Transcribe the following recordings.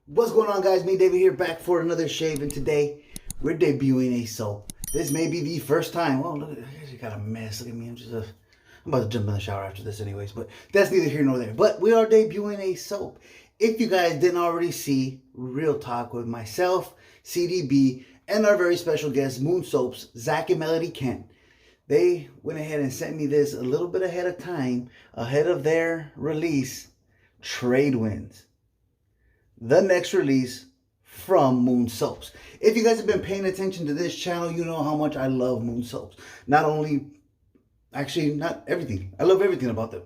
What's going on, guys? Me, David here, back for another shave, and today we're debuting a soap. This may be the first time. Oh, look at this! You got a mess. Look at me. I'm about to jump in the shower after this, anyways. But that's neither here nor there. But we are debuting a soap. If you guys didn't already see, Real Talk with myself, CDB, and our very special guests, Moon Soaps, Zach and Melody Kent. They went ahead and sent me this a little bit ahead of time, ahead of their release, Trade Winds, the next release from Moon Soaps. If you guys have been paying attention to this channel, you know how much I love Moon Soaps. Not everything. I love everything about them.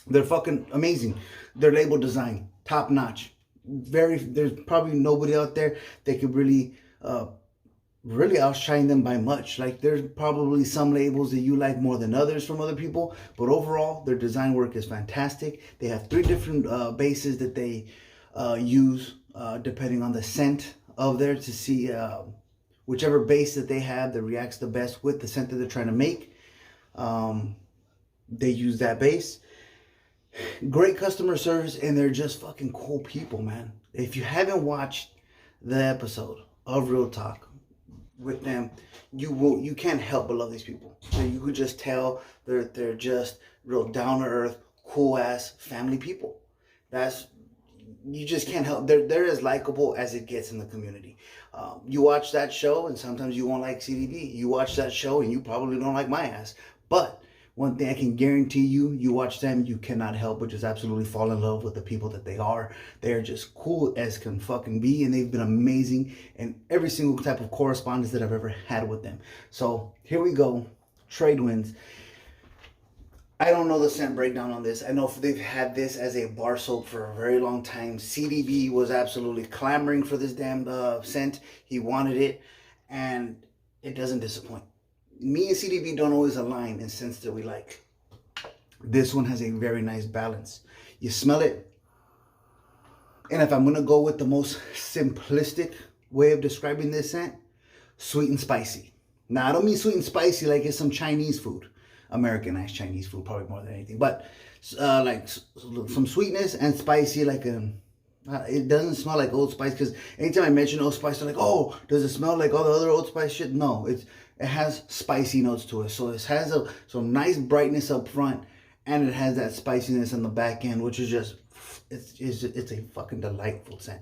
They're fucking amazing. Their label design, top notch. There's probably nobody out there that could really outshine them by much. Like, there's probably some labels that you like more than others from other people, but overall their design work is fantastic. They have 3 different bases that they use depending on the scent of there, to see whichever base that they have that reacts the best with the scent that they're trying to make. They use that base. Great customer service, and they're just fucking cool people, man. If you haven't watched the episode of Real Talk with them, you can't help but love these people. So you could just tell they're just real down to earth, cool ass family people. You just can't help. They're as likable as it gets in the community. You watch that show, and sometimes you won't like CDB. You watch that show, and you probably don't like my ass. But one thing I can guarantee you, you watch them, you cannot help but just absolutely fall in love with the people that they are. They're just cool as can fucking be, and they've been amazing in every single type of correspondence that I've ever had with them. So here we go, Trade Winds. I don't know the scent breakdown on this. I know they've had this as a bar soap for a very long time. CDB was absolutely clamoring for this damn scent. He wanted it, and it doesn't disappoint. Me and CDB don't always align in scents that we like. This one has a very nice balance. You smell it, and if I'm going to go with the most simplistic way of describing this scent, sweet and spicy. Now, I don't mean sweet and spicy like it's some Chinese food. Americanized Chinese food, probably more than anything. But like some sweetness and spicy, like it doesn't smell like Old Spice, because anytime I mention Old Spice, they're like, oh, does it smell like all the other Old Spice shit? No, it has spicy notes to it. So it has some nice brightness up front, and it has that spiciness on the back end, which is just, it's a fucking delightful scent.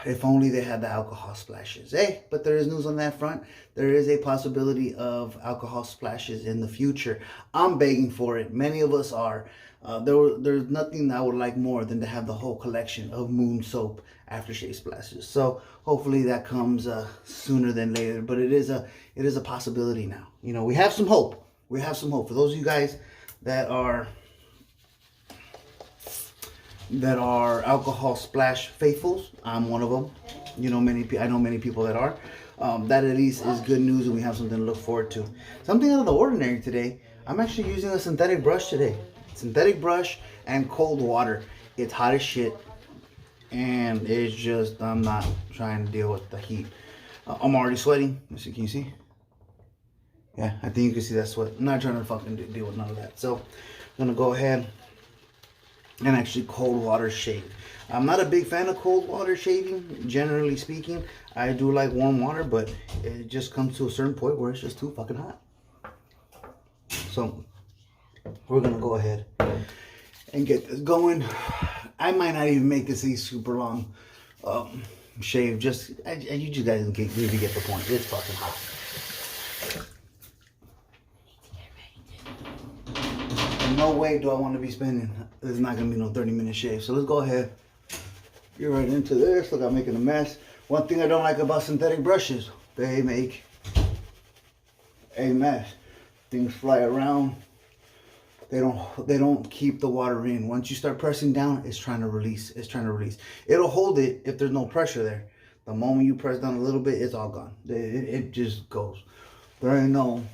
If only they had the alcohol splashes. Hey, but there is news on that front. There is a possibility of alcohol splashes in the future. I'm begging for it. Many of us are. There's nothing I would like more than to have the whole collection of Moon Soap aftershave splashes. So hopefully that comes sooner than later. But it is a possibility now. You know, we have some hope. We have some hope. For those of you guys that are alcohol splash faithfuls, I'm one of them. You know, I know many people that are. That at least is good news, and we have something to look forward to. Something out of the ordinary today. I'm actually using a synthetic brush today. Synthetic brush and cold water. It's hot as shit, and it's just, I'm not trying to deal with the heat. I'm already sweating. Can you see? Yeah, I think you can see that sweat. I'm not trying to fucking deal with none of that. So I'm gonna go ahead and actually cold water shave. I'm not a big fan of cold water shaving, generally speaking. I do like warm water, but it just comes to a certain point where it's just too fucking hot. So we're gonna go ahead and get this going. I might not even make this a super long shave. You just guys really get the point. It's fucking hot. No way do I want to be spending. There's not going to be no 30-minute shave. So let's go ahead. Get right into this. Look, I'm making a mess. One thing I don't like about synthetic brushes, they make a mess. Things fly around. They don't keep the water in. Once you start pressing down, it's trying to release. It'll hold it if there's no pressure there. The moment you press down a little bit, it's all gone. It just goes. There ain't no...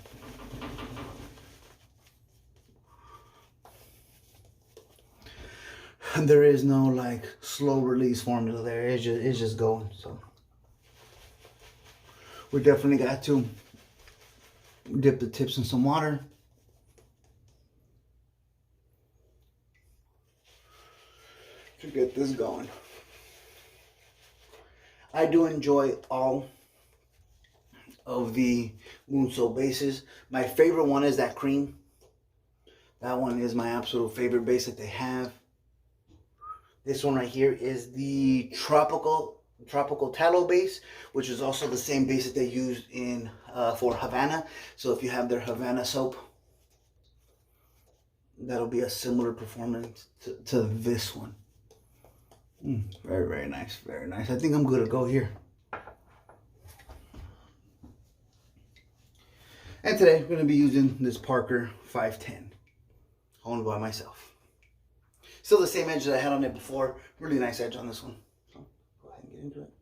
There is no like slow release formula there. It's just going. So we definitely got to dip the tips in some water. To get this going. I do enjoy all of the Moonsoul bases. My favorite one is that cream. That one is my absolute favorite base that they have. This one right here is the tropical tallow base, which is also the same base that they used in for Havana. So if you have their Havana soap, that'll be a similar performance to this one. Very, very nice, very nice. I think I'm good to go here. And today we're going to be using this Parker 510, owned by myself. Still the same edge that I had on it before. Really nice edge on this one. So go ahead and get into it.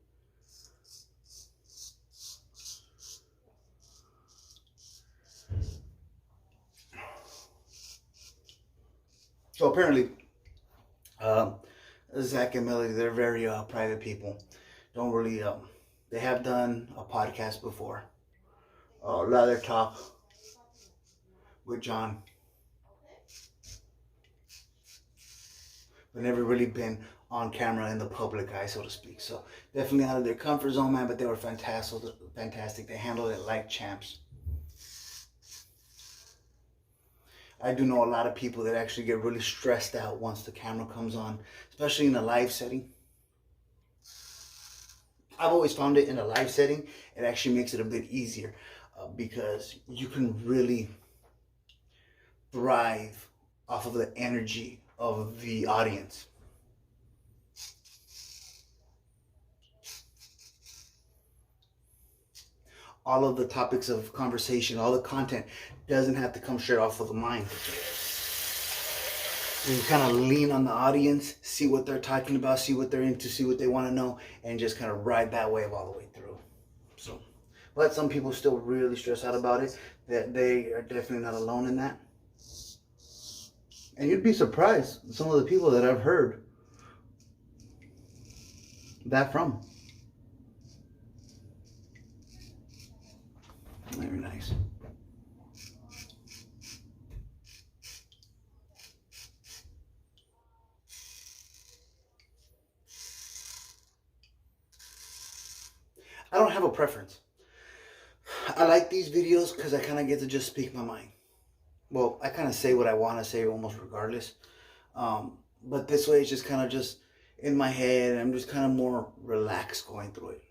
So apparently, Zach and Melody, they're very private people. Don't really, they have done a podcast before. Leather Talk with John. But never really been on camera in the public eye, so to speak. So definitely out of their comfort zone, man, but they were fantastic. They handled it like champs. I do know a lot of people that actually get really stressed out once the camera comes on, especially in a live setting. I've always found it in a live setting, it actually makes it a bit easier because you can really thrive off of the energy of the audience. All of the topics of conversation, all the content doesn't have to come straight off of the mind. You kind of lean on the audience, see what they're talking about, see what they're into, see what they want to know, and just kind of ride that wave all the way through. So, but some people still really stress out about it. That they are definitely not alone in that. And you'd be surprised some of the people that I've heard that from. Very nice. I don't have a preference. I like these videos because I kind of get to just speak my mind. Well, I kind of say what I want to say almost regardless. But this way it's just kind of just in my head and I'm just kind of more relaxed going through it.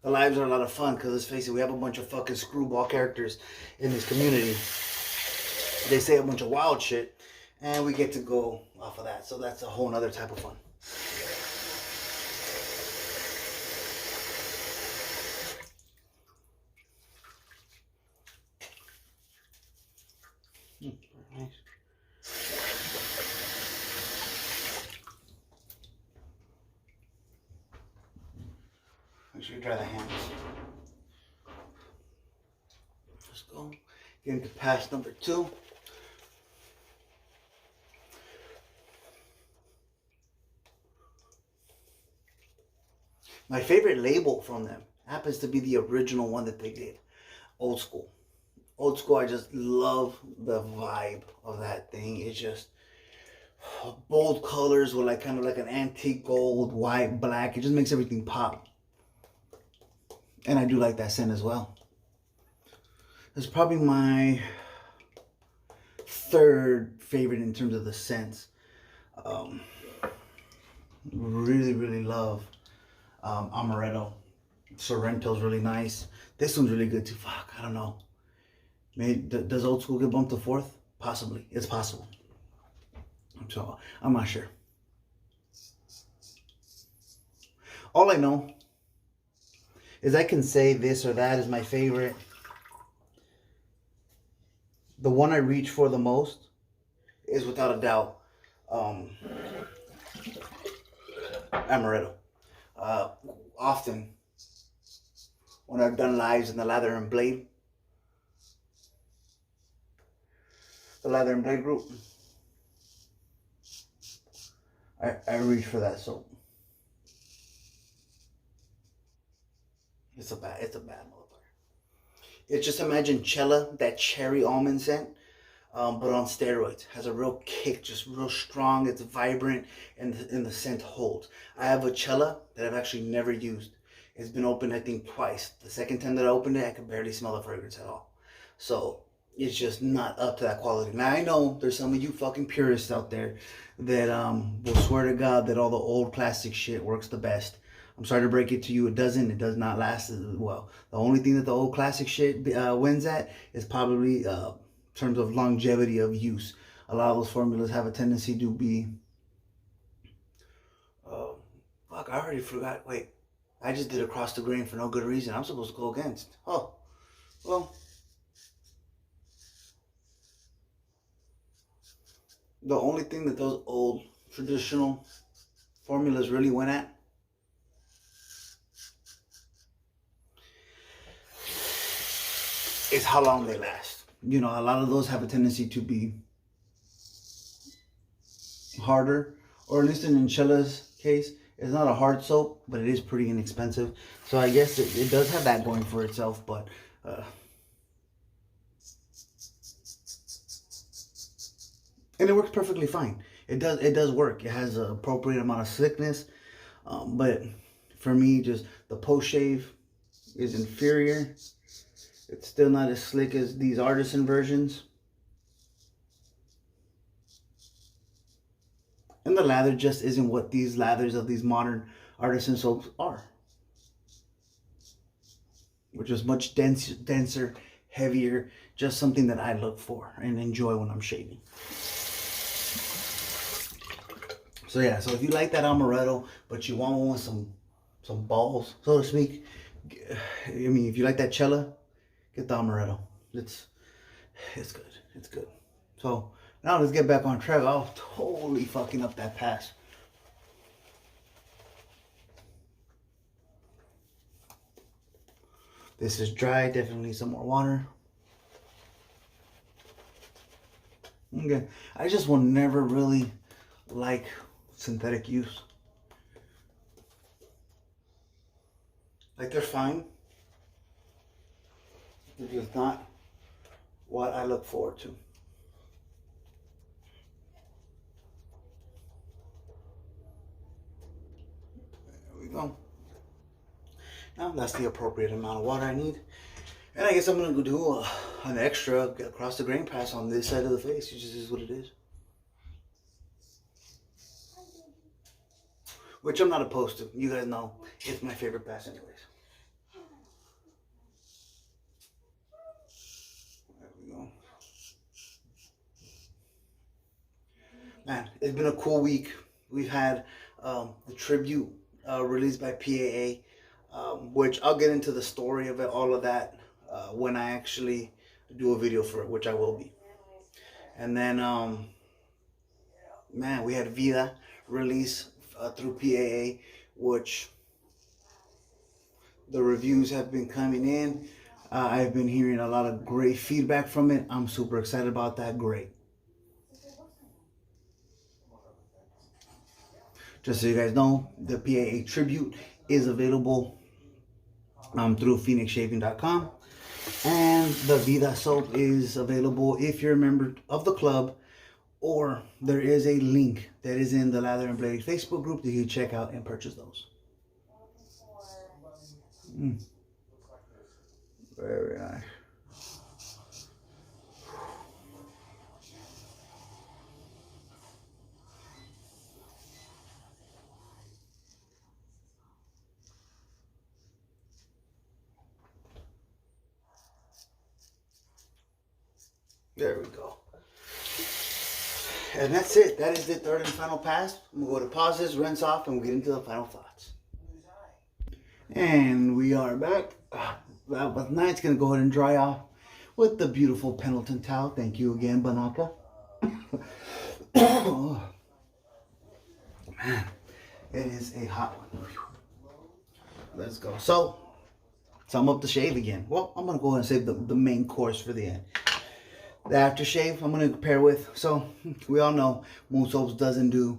The lives are a lot of fun because let's face it, we have a bunch of fucking screwball characters in this community. They say a bunch of wild shit and we get to go off of that. So that's a whole nother type of fun. Very nice. Make sure you dry the hands. Let's go. Get into pass number 2. My favorite label from them happens to be the original one that they did. Old School. Old School, I just love the vibe of that thing. It's just bold colors with like kind of like an antique gold, white, black. It just makes everything pop. And I do like that scent as well. It's probably my third favorite in terms of the scents. Really, really love Amaretto. Sorrento's really nice. This one's really good too. Fuck, I don't know. Maybe, does Old School get bumped to 4th? Possibly. It's possible. So, I'm not sure. All I know is I can say this or that is my favorite. The one I reach for the most is without a doubt Amaretto. Often when I've done lives in the Lather and Blade, group, I reach for that soap. It's a bad motherfucker. It's just imagine Cella, that cherry almond scent, but on steroids. Has a real kick, just real strong. It's vibrant, and the scent holds. I have a Cella that I've actually never used. It's been opened, I think, twice. The second time that I opened it, I could barely smell the fragrance at all. So it's just not up to that quality. Now I know there's some of you fucking purists out there that will swear to God that all the old plastic shit works the best. I'm sorry to break it to you, it doesn't. It does not last as well. The only thing that the old classic shit wins at is probably terms of longevity of use. A lot of those formulas have a tendency to be fuck, I already forgot. Wait, I just did across the grain for no good reason. I'm supposed to go against. Oh, well, the only thing that those old traditional formulas really went at is how long they last. You know, a lot of those have a tendency to be harder, or at least in Cella's case, it's not a hard soap, but it is pretty inexpensive. So I guess it does have that going for itself, but and it works perfectly fine. It does work. It has an appropriate amount of slickness, but for me, just the post shave is inferior. It's still not as slick as these artisan versions. And the lather just isn't what these lathers of these modern artisan soaps are. Which is much denser, heavier, just something that I look for and enjoy when I'm shaving. So yeah, so if you like that amaretto, but you want one with some balls, so to speak, I mean, if you like that Cella, get the amaretto. It's good. It's good. So now let's get back on track. I was totally fucking up that pass. This is dry. Definitely need some more water. Okay. I just will never really like synthetic use. Like, they're fine. It's just not what I look forward to. There we go. Now that's the appropriate amount of water I need. And I guess I'm going to do an extra across the grain pass on this side of the face. It just is what it is. Which I'm not opposed to. You guys know it's my favorite pass anyways. There we go. Man, it's been a cool week. We've had the tribute released by PAA, which I'll get into the story of it, all of that, when I actually do a video for it, which I will be. And then, man, we had Vida release through PAA, which the reviews have been coming in. I've been hearing a lot of great feedback from it. I'm super excited about that. Great. Just so you guys know, the PAA tribute is available through phoenixshaving.com. And the Vida soap is available if you're a member of the club, or there is a link that is in the Lather and Blade Facebook group that you can check out and purchase those. Very nice. There we go. And that's it. That is the third and final pass. I'm going to go to pause this, rinse off, and we'll get into the final thoughts. And we are back. But now it's going to go ahead and dry off with the beautiful Pendleton towel. Thank you again, Banaka. Oh, man, it is a hot one. Let's go. So I'm up to shave again. Well, I'm going to go ahead and save the main course for the end. The aftershave I'm going to pair with. So we all know Moon Soaps doesn't do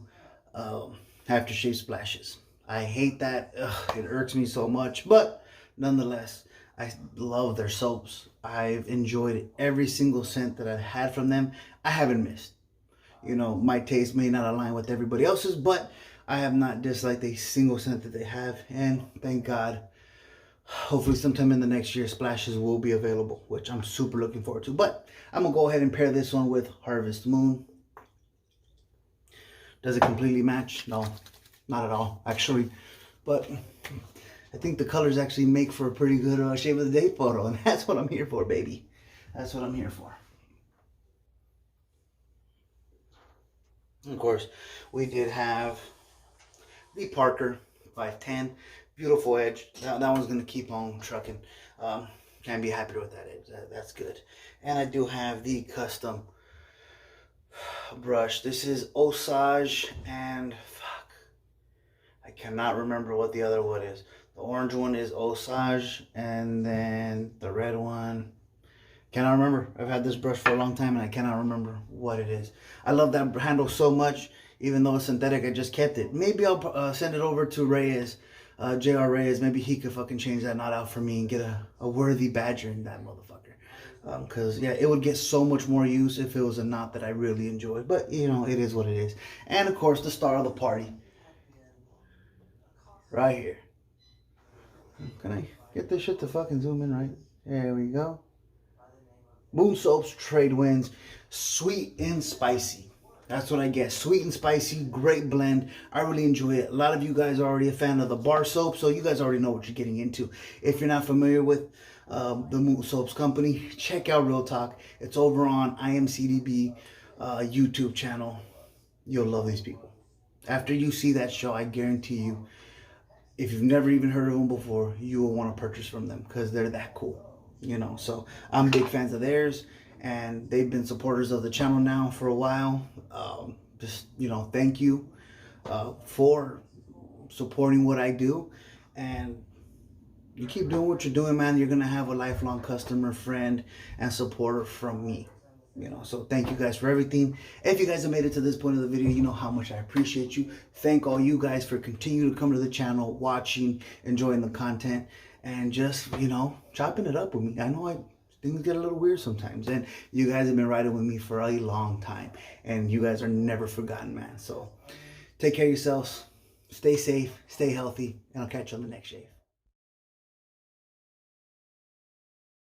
aftershave splashes. I hate that. Ugh, it irks me so much. But nonetheless, I love their soaps. I've enjoyed every single scent that I've had from them. I haven't missed. You know, my taste may not align with everybody else's, but I have not disliked a single scent that they have. And thank God, hopefully sometime in the next year, splashes will be available, which I'm super looking forward to. But I'm going to go ahead and pair this one with Harvest Moon. Does it completely match? No, not at all, actually. But I think the colors actually make for a pretty good shave of the day photo. And that's what I'm here for, baby. That's what I'm here for. Of course, we did have the Parker 510. Beautiful edge. That one's going to keep on trucking. Can't be happier with that edge. That's good. And I do have the custom brush. This is Osage and fuck, I cannot remember what the other one is. The orange one is Osage, and then the red one, cannot remember. I've had this brush for a long time and I cannot remember what it is. I love that handle so much, even though it's synthetic, I just kept it. Maybe I'll send it over to Reyes, J.R. Reyes. Maybe he could fucking change that knot out for me and get a worthy badger in that motherfucker. Because, yeah, it would get so much more use if it was a knot that I really enjoyed. But, you know, it is what it is. And, of course, the star of the party. Right here. Can I get this shit to fucking zoom in right? There we go. Moon Soaps Trade Winds. Sweet and spicy. That's what I get. Sweet and spicy. Great blend. I really enjoy it. A lot of you guys are already a fan of the bar soap, so you guys already know what you're getting into. If you're not familiar with the Moon Soaps company, check out Real Talk. It's over on IMCDB YouTube channel. You'll love these people. After you see that show, I guarantee you, if you've never even heard of them before, you will want to purchase from them because they're that cool. You know, so I'm big fans of theirs, and they've been supporters of the channel now for a while. Just, you know, thank you for supporting what I do, and you keep doing what you're doing, man. You're gonna have a lifelong customer, friend, and supporter from me. You know, so thank you guys for everything. If you guys have made it to this point of the video, you know how much I appreciate you. Thank all you guys for continuing to come to the channel, watching, enjoying the content, and just, you know, chopping it up with me. I know things get a little weird sometimes, and you guys have been riding with me for a long time, and you guys are never forgotten, man. So take care of yourselves, stay safe, stay healthy, and I'll catch you on the next shave.